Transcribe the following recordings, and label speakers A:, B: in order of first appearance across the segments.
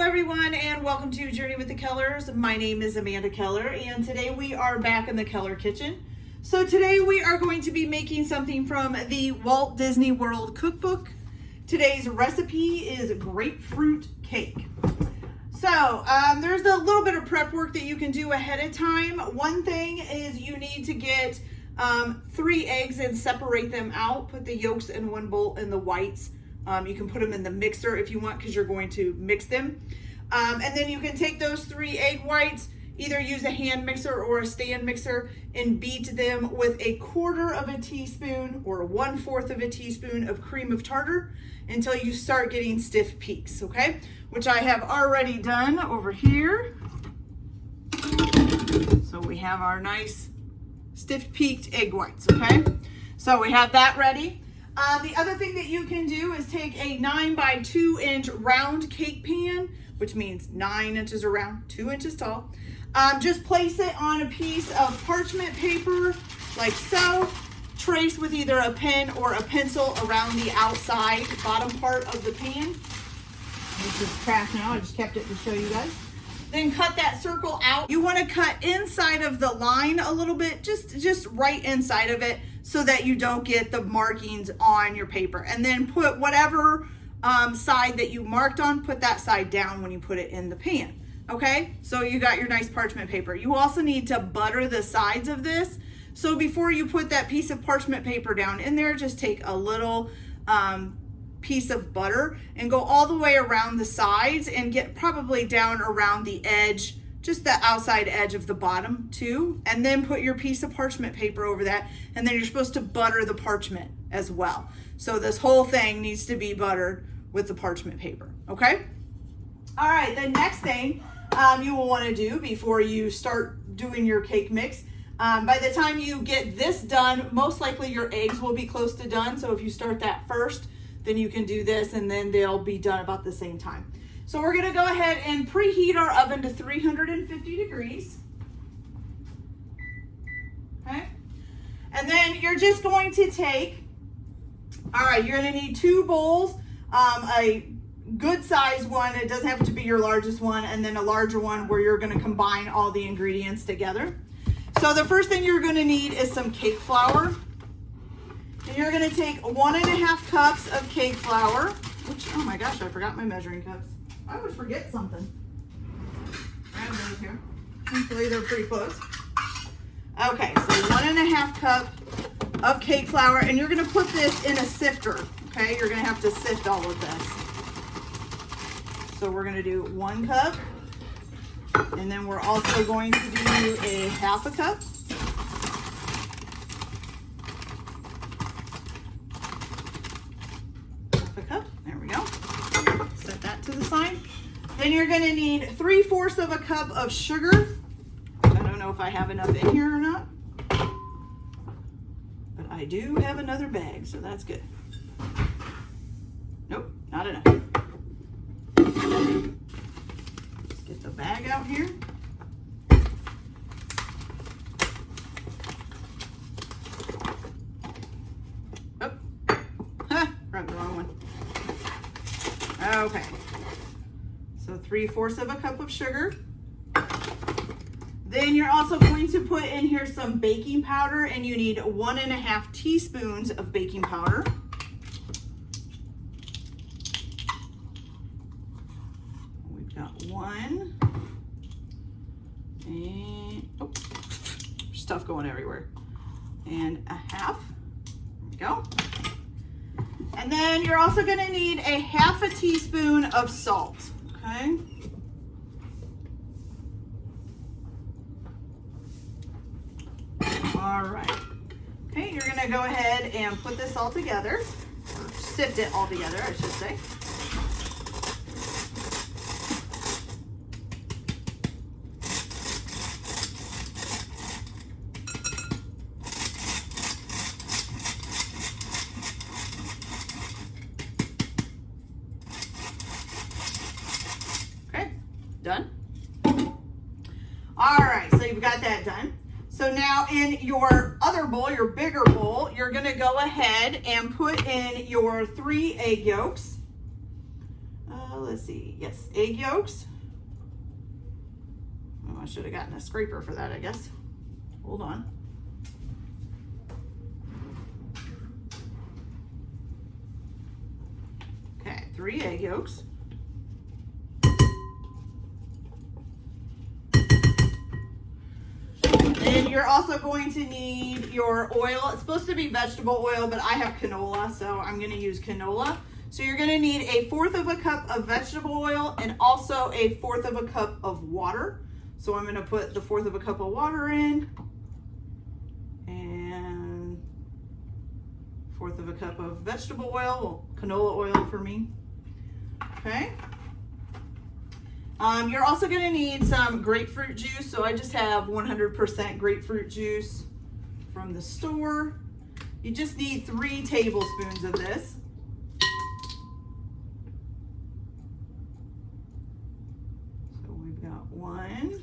A: everyone, and welcome to Journey with the Kellers. My name is Amanda Keller, and today we are back in the Keller kitchen. So today we are going to be making something from the Walt Disney World cookbook. Today's recipe is grapefruit cake. So there's a little bit of prep work that you can do ahead of time. One thing is you need to get 3 eggs and separate them out. Put the yolks in one bowl and the whites. You can put them in the mixer if you want, because you're going to mix them. And then you can take those 3 egg whites, either use a hand mixer or a stand mixer, and beat them with 1/4 teaspoon or 1/4 teaspoon of cream of tartar until you start getting stiff peaks, okay? Which I have already done over here. So we have our nice stiff peaked egg whites, okay? So we have that ready. The other thing that you can do is take a 9 by 2 inch round cake pan, which means 9 inches around, 2 inches tall. Just place it on a piece of parchment paper like so. Trace with either a pen or a pencil around the outside bottom part of the pan. This is cracked now, I just kept it to show you guys. Then cut that circle out. You want to cut inside of the line a little bit, just right inside of it, so that you don't get the markings on your paper. And then put whatever side that you marked on, put that side down when you put it in the pan. Okay, so you got your nice parchment paper. You also need to butter the sides of this. So before you put that piece of parchment paper down in there, just take a little piece of butter and go all the way around the sides and get probably down around the edge, just the outside edge of the bottom too, and then put your piece of parchment paper over that, and then you're supposed to butter the parchment as well. So this whole thing needs to be buttered with the parchment paper, okay? All right, the next thing you will want to do before you start doing your cake mix, by the time you get this done, most likely your eggs will be close to done. So if you start that first, then you can do this, and then they'll be done about the same time. So we're gonna go ahead and preheat our oven to 350 degrees. Okay? And then you're just going to take, all right, you're gonna need 2 bowls, a good size one, it doesn't have to be your largest one, and then a larger one where you're gonna combine all the ingredients together. So the first thing you're gonna need is some cake flour. And you're gonna take 1½ cups of cake flour, which, oh my gosh, I forgot my measuring cups. I always forget something. Grab those here. Hopefully they're pretty close. Okay, so 1½ cup of cake flour, and you're gonna put this in a sifter, okay? You're gonna have to sift all of this. So we're gonna do 1 cup, and then we're also going to do a 1/2 cup. To the side. Then you're going to need 3/4 cup of sugar. I don't know if I have enough in here or not, but I do have another bag, so that's good. Nope, not enough. Let's get the bag out here. Oh, grabbed the wrong one. Okay. So 3/4 cup of sugar. Then you're also going to put in here some baking powder, and you need 1½ teaspoons of baking powder. We've got 1. And, oh, stuff going everywhere. And 1/2. There we go. And then you're also going to need 1/2 teaspoon of salt, okay? All right. Okay, you're going to go ahead and put this all together, or sift it all together, I should say. Done. All right, so you've got that done. So now in your other bowl, your bigger bowl, you're gonna go ahead and put in your 3 egg yolks. let's see. Yes, egg yolks. Oh, I should have gotten a scraper for that, I guess. Hold on. Okay, 3 egg yolks. Then you're also going to need your oil. It's supposed to be vegetable oil, but I have canola, so I'm going to use canola. So you're going to need 1/4 of a cup of vegetable oil and also 1/4 of a cup of water. So I'm going to put the 1/4 of a cup of water in and 1/4 of a cup of vegetable oil, well, canola oil for me. Okay. You're also going to need some grapefruit juice. So I just have 100% grapefruit juice from the store. You just need 3 tablespoons of this. So we've got 1,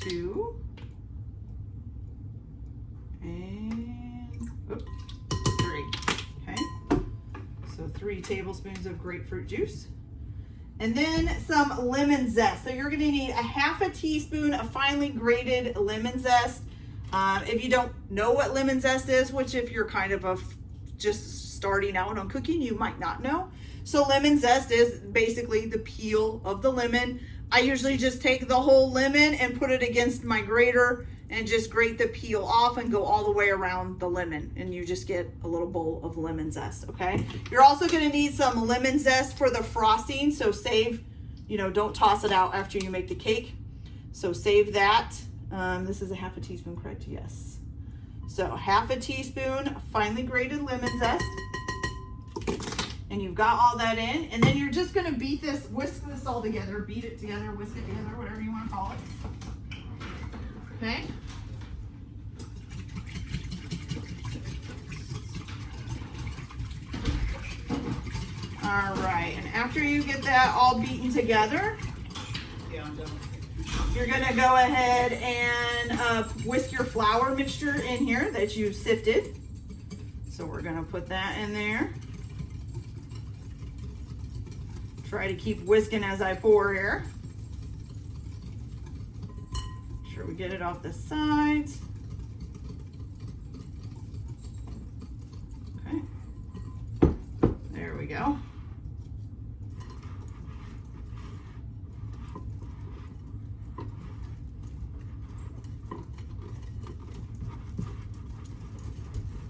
A: 2, and 3. Okay. So 3 tablespoons of grapefruit juice. And then some lemon zest. So you're going to need 1/2 teaspoon of finely grated lemon zest. If you don't know what lemon zest is, which if you're kind of just starting out on cooking, you might not know. So lemon zest is basically the peel of the lemon. I usually just take the whole lemon and put it against my grater and just grate the peel off and go all the way around the lemon, and you just get a little bowl of lemon zest. Okay, you're also going to need some lemon zest for the frosting, so save, don't toss it out after you make the cake, so save that. This is 1/2 teaspoon, correct? Yes. So 1/2 teaspoon finely grated lemon zest, and you've got all that in, and then you're just going to whisk this all together, beat it together, whisk it together, whatever you want to call it. Okay. All right, and after you get that all beaten together, you're gonna go ahead and whisk your flour mixture in here that you sifted. So we're gonna put that in there. Try to keep whisking as I pour here. Sure we get it off the sides. Okay, there we go.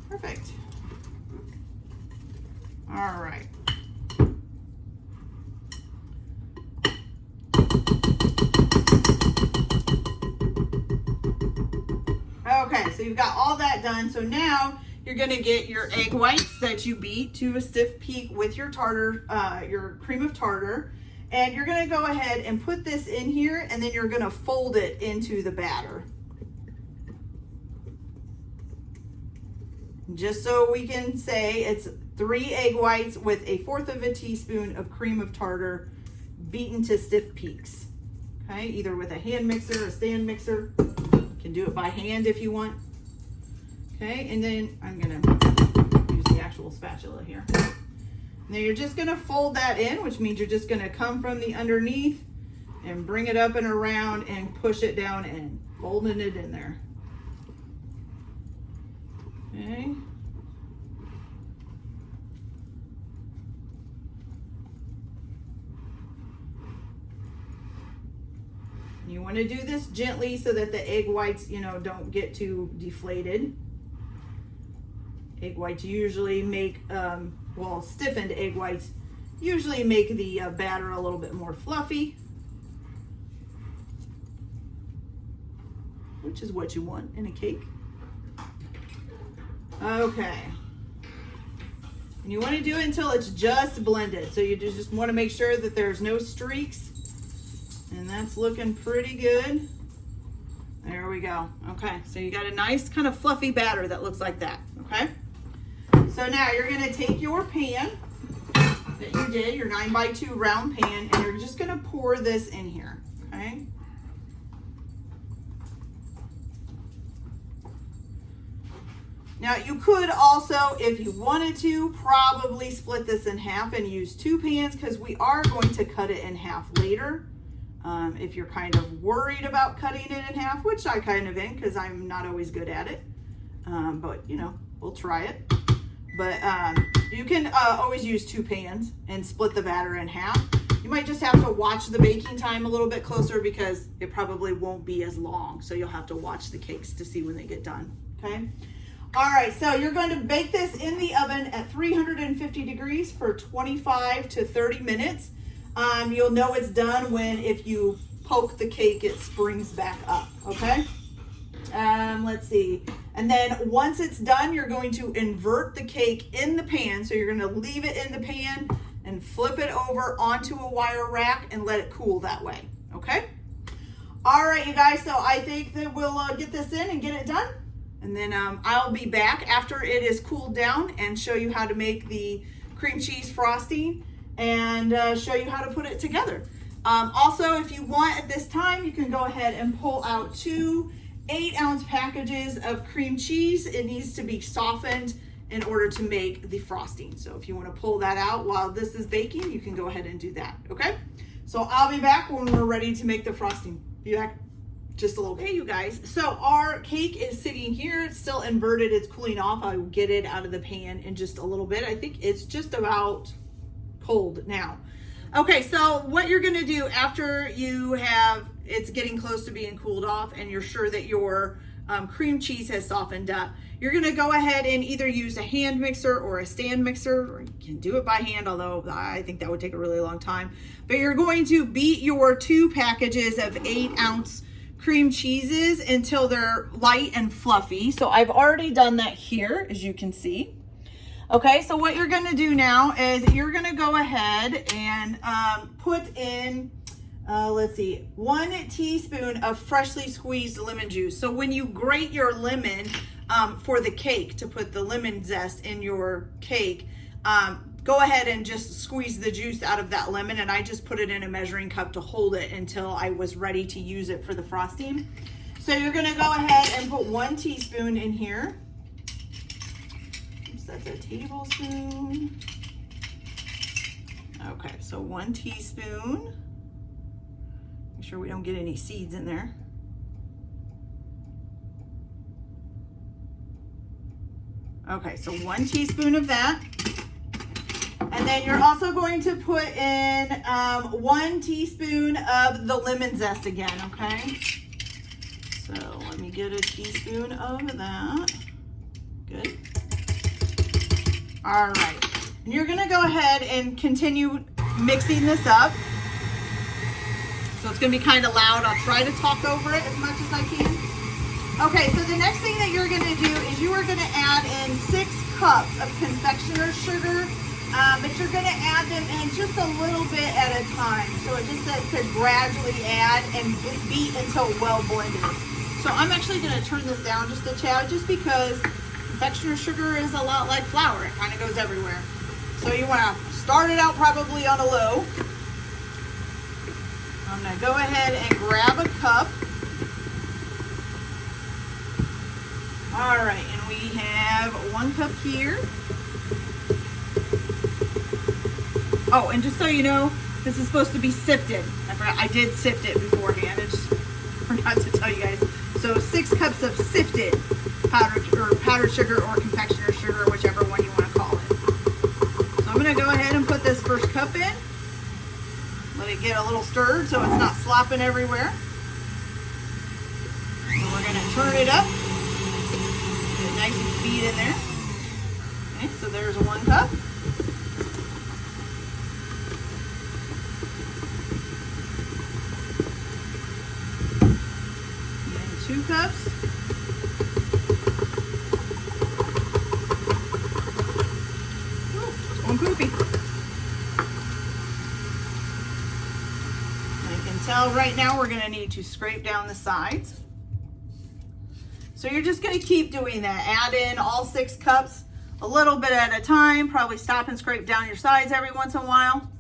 A: Perfect. All right. Okay, so you've got all that done. So now you're going to get your egg whites that you beat to a stiff peak with your tartar, your cream of tartar, and you're going to go ahead and put this in here, and then you're going to fold it into the batter. Just so we can say it's 3 egg whites with 1/4 teaspoon of cream of tartar beaten to stiff peaks. Okay, either with a hand mixer, a stand mixer. You can do it by hand if you want. Okay, and then I'm gonna use the actual spatula here. Now you're just gonna fold that in, which means you're just gonna come from the underneath and bring it up and around and push it down in, folding it in there. Okay. You want to do this gently so that the egg whites, don't get too deflated. Egg whites usually make, stiffened egg whites usually make the batter a little bit more fluffy, which is what you want in a cake. Okay. And you want to do it until it's just blended. So you just want to make sure that there's no streaks. And that's looking pretty good. There we go. Okay, so you got a nice kind of fluffy batter that looks like that. Okay. So now you're going to take your pan that you did, your 9x2 round pan, and you're just going to pour this in here. Okay. Now you could also, if you wanted to, probably split this in half and use 2 pans, because we are going to cut it in half later. If you're kind of worried about cutting it in half, which I kind of am, because I'm not always good at it. But you know, we'll try it. But you can always use 2 pans and split the batter in half. You might just have to watch the baking time a little bit closer, because it probably won't be as long. So you'll have to watch the cakes to see when they get done, okay? All right, so you're going to bake this in the oven at 350 degrees for 25 to 30 minutes. You'll know it's done when, if you poke the cake, it springs back up, okay? Let's see. And then once it's done, you're going to invert the cake in the pan. So you're going to leave it in the pan and flip it over onto a wire rack and let it cool that way, okay? All right, you guys, so I think that we'll get this in and get it done. And then I'll be back after it is cooled down and show you how to make the cream cheese frosting and show you how to put it together. Also, if you want at this time, you can go ahead and pull out 2 8-ounce packages of cream cheese. It needs to be softened in order to make the frosting. So if you want to pull that out while this is baking, you can go ahead and do that, okay? So I'll be back when we're ready to make the frosting. Be back just a little bit. Hey, you guys, so our cake is sitting here. It's still inverted. It's cooling off. I will get it out of the pan in just a little bit. I think it's just about cold now. Okay, so what you're gonna do after you have, it's getting close to being cooled off and you're sure that your cream cheese has softened up, you're gonna go ahead and either use a hand mixer or a stand mixer, or you can do it by hand, although I think that would take a really long time. But you're going to beat your 2 packages of 8-ounce cream cheeses until they're light and fluffy. So I've already done that here, as you can see. Okay, so what you're gonna do now is you're gonna go ahead and put in, let's see, 1 teaspoon of freshly squeezed lemon juice. So when you grate your lemon for the cake, to put the lemon zest in your cake, go ahead and just squeeze the juice out of that lemon, and I just put it in a measuring cup to hold it until I was ready to use it for the frosting. So you're gonna go ahead and put 1 teaspoon in here. Oops, that's a tablespoon. Okay, so 1 teaspoon. Make sure we don't get any seeds in there. Okay, so 1 teaspoon of that. And then you're also going to put in 1 teaspoon of the lemon zest again, okay? So let me get a teaspoon of that. Good. All right. And you're gonna go ahead and continue mixing this up. So it's gonna be kind of loud. I'll try to talk over it as much as I can. Okay, so the next thing that you're gonna do is you are gonna add in 6 cups of confectioner's sugar. But you're going to add them in just a little bit at a time. So it just says to gradually add and beat until well blended. So I'm actually going to turn this down just a tad, just because confectioner's sugar is a lot like flour. It kind of goes everywhere. So you want to start it out probably on a low. I'm going to go ahead and grab a cup. All right, and we have 1 cup here. Oh, and just so you know, this is supposed to be sifted. I forgot, I did sift it beforehand. I just forgot to tell you guys. So 6 cups of sifted powdered sugar or confectioner's sugar, whichever one you want to call it. So I'm going to go ahead and put this first cup in. Let it get a little stirred so it's not slopping everywhere. So we're going to turn it up. Get it nice and beat in there. Okay, so there's 1 cup. And 2 cups. Ooh, it's going poofy. I can tell right now we're going to need to scrape down the sides. So you're just going to keep doing that. Add in all 6 cups a little bit at a time. Probably stop and scrape down your sides every once in a while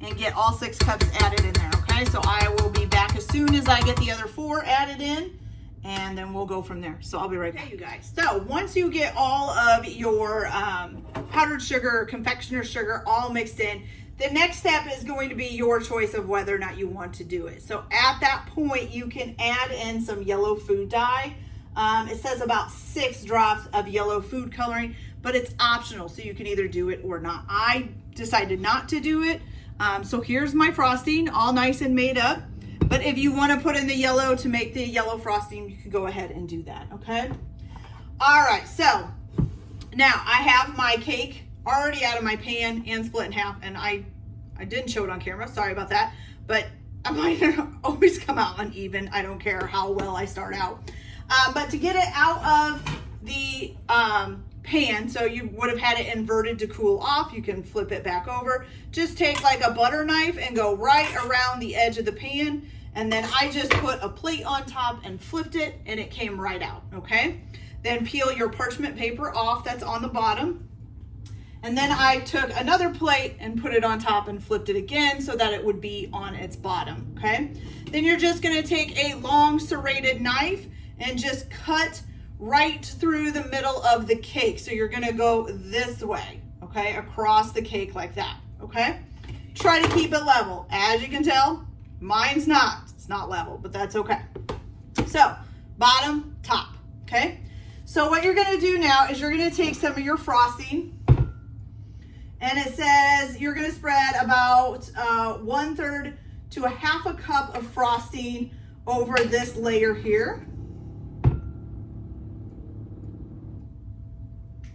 A: and get all 6 cups added in there, okay? So I will be back as soon as I get the other 4 added in, and then we'll go from there. So I'll be right back, you guys. So once you get all of your powdered sugar, confectioner's sugar all mixed in, the next step is going to be your choice of whether or not you want to do it. So at that point, you can add in some yellow food dye. It says about 6 drops of yellow food coloring, but it's optional, so you can either do it or not. I decided not to do it. So here's my frosting, all nice and made up. But if you want to put in the yellow to make the yellow frosting, you can go ahead and do that, okay? All right, so now I have my cake already out of my pan and split in half, and I didn't show it on camera, sorry about that, but I might always come out uneven. I don't care how well I start out. But to get it out of the pan, so you would have had it inverted to cool off, you can flip it back over. Just take like a butter knife and go right around the edge of the pan, and then I just put a plate on top and flipped it, and it came right out, okay? Then peel your parchment paper off that's on the bottom. And then I took another plate and put it on top and flipped it again so that it would be on its bottom, okay? Then you're just gonna take a long serrated knife and just cut right through the middle of the cake. So you're gonna go this way, okay? Across the cake like that, okay? Try to keep it level. As you can tell, mine's not. It's not level, but that's okay. So bottom, top, okay? So what you're gonna do now is you're gonna take some of your frosting, and it says you're gonna spread about 1/3 to 1/2 cup of frosting over this layer here.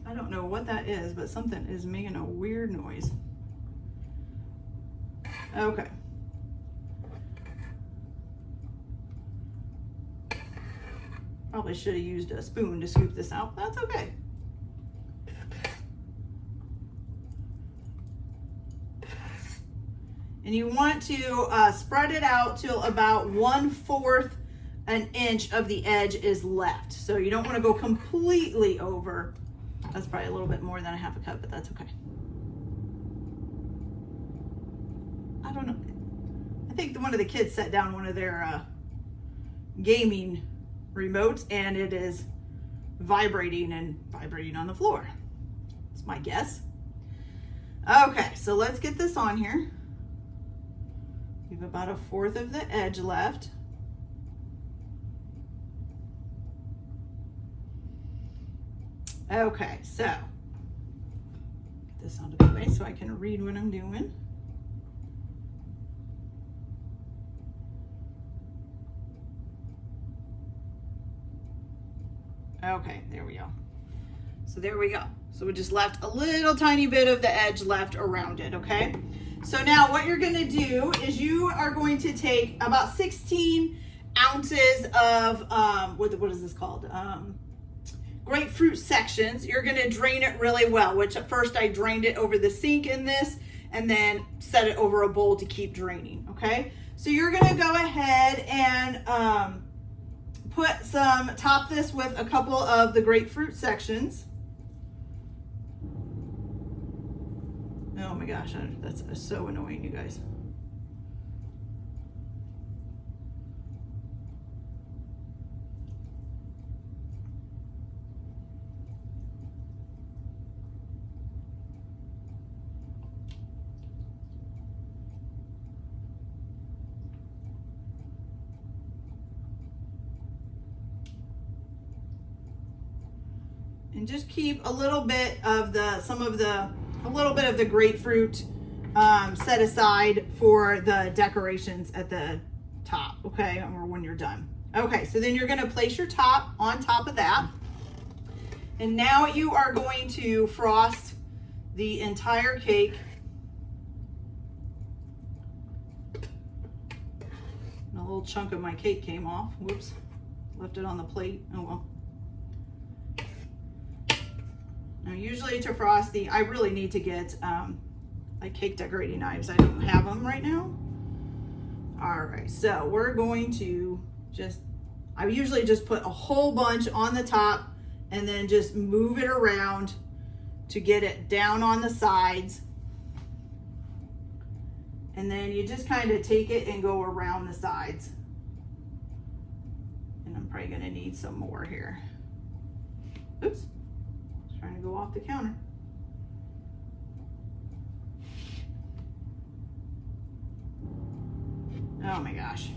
A: I don't know what that is, but something is making a weird noise. Okay. Probably should have used a spoon to scoop this out. That's okay. And you want to spread it out till about 1/4 an inch of the edge is left. So you don't want to go completely over. That's probably a little bit more than 1/2 cup, but that's okay. I don't know. I think one of the kids set down one of their gaming remotes, and it is vibrating on the floor. That's my guess. Okay, so let's get this on here. We have about 1/4 of the edge left. Okay, so get this out of the way so I can read what I'm doing. Okay, there we go. So there we go. So we just left a little tiny bit of the edge left around it, okay? So now what you're gonna do is you are going to take about 16 ounces of, what is this called? Grapefruit sections. You're gonna drain it really well, which at first I drained it over the sink in this and then set it over a bowl to keep draining, okay? So you're gonna go ahead and top this with a couple of the grapefruit sections. Oh my gosh, that's so annoying, you guys. And just keep a little bit of the grapefruit set aside for the decorations at the top, okay, or when you're done. Okay, so then you're gonna place your top on top of that. And now you are going to frost the entire cake. And a little chunk of my cake came off. Whoops, left it on the plate, oh well. Now usually to frost I really need to get like cake decorating knives. I don't have them right now. All right, so we're going to I usually just put a whole bunch on the top and then just move it around to get it down on the sides. And then you just kind of take it and go around the sides. And I'm probably gonna need some more here. Oops, trying to go off the counter. Oh my gosh.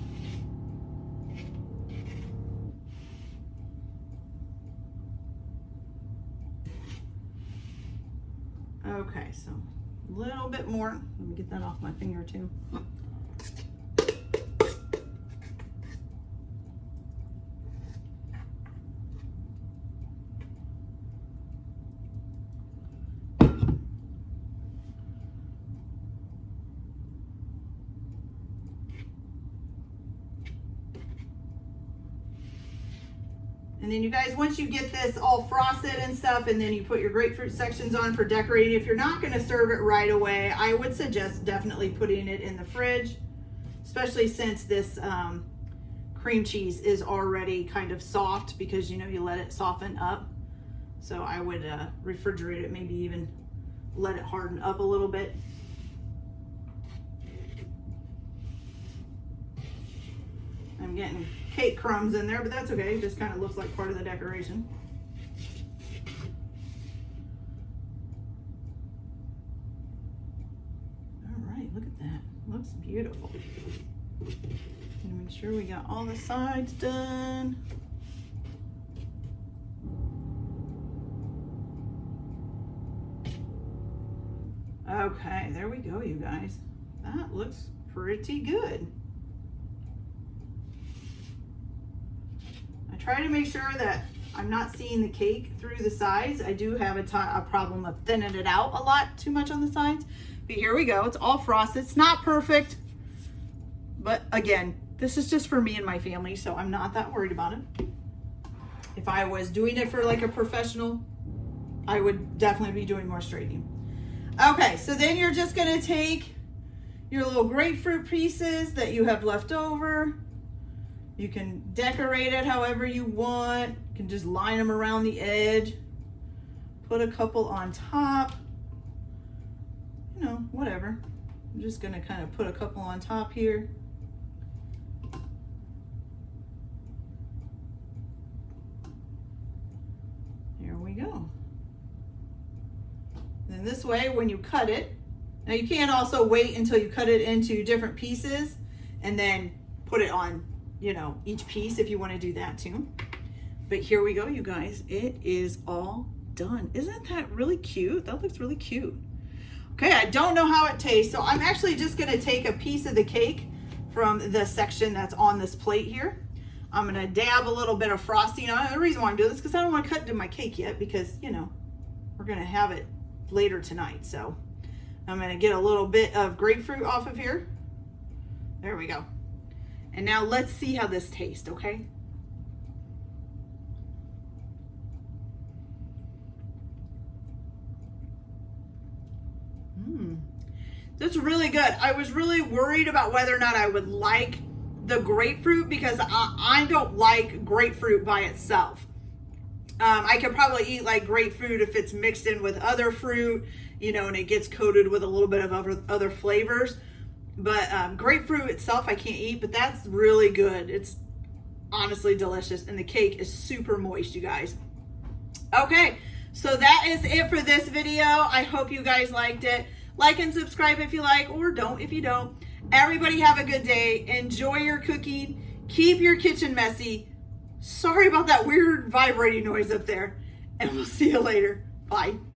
A: Okay, so a little bit more. Let me get that off my finger too. And then you guys, once you get this all frosted and stuff, and then you put your grapefruit sections on for decorating, if you're not gonna serve it right away, I would suggest definitely putting it in the fridge, especially since this cream cheese is already kind of soft because you know you let it soften up. So I would refrigerate it, maybe even let it harden up a little bit. I'm getting cake crumbs in there, but that's okay. It just kind of looks like part of the decoration. All right, look at that. Looks beautiful. Gonna make sure we got all the sides done. Okay, there we go, you guys. That looks pretty good. I try to make sure that I'm not seeing the cake through the sides. I do have a problem of thinning it out a lot too much on the sides. But here we go. It's all frosted. It's not perfect. But again, this is just for me and my family, so I'm not that worried about it. If I was doing it for like a professional, I would definitely be doing more straightening. Okay, so then you're just gonna take your little grapefruit pieces that you have left over. You can decorate it however you want. You can just line them around the edge. Put a couple on top. You know, whatever. I'm just gonna kind of put a couple on top here. There we go. And this way, when you cut it, now you can also wait until you cut it into different pieces and then put it on, you know, each piece if you want to do that too. But here we go, you guys. It is all done. Isn't that really cute? That looks really cute. Okay, I don't know how it tastes, so I'm actually just gonna take a piece of the cake from the section that's on this plate here. I'm gonna dab a little bit of frosting on it. The reason why I'm doing this is because I don't want to cut into my cake yet because, you know, we're gonna have it later tonight. So I'm gonna get a little bit of grapefruit off of here. There we go. And now let's see how this tastes, okay? That's really good. I was really worried about whether or not I would like the grapefruit because I don't like grapefruit by itself. I could probably eat like grapefruit if it's mixed in with other fruit, you know, and it gets coated with a little bit of other flavors. But grapefruit itself I can't eat, but that's really good. It's honestly delicious, and the cake is super moist, you guys. Okay, so that is it for this video. I hope you guys liked it. Like and subscribe if you like, or don't if you don't. Everybody have a good day. Enjoy your cooking. Keep your kitchen messy. Sorry about that weird vibrating noise up there, and we'll see you later. Bye.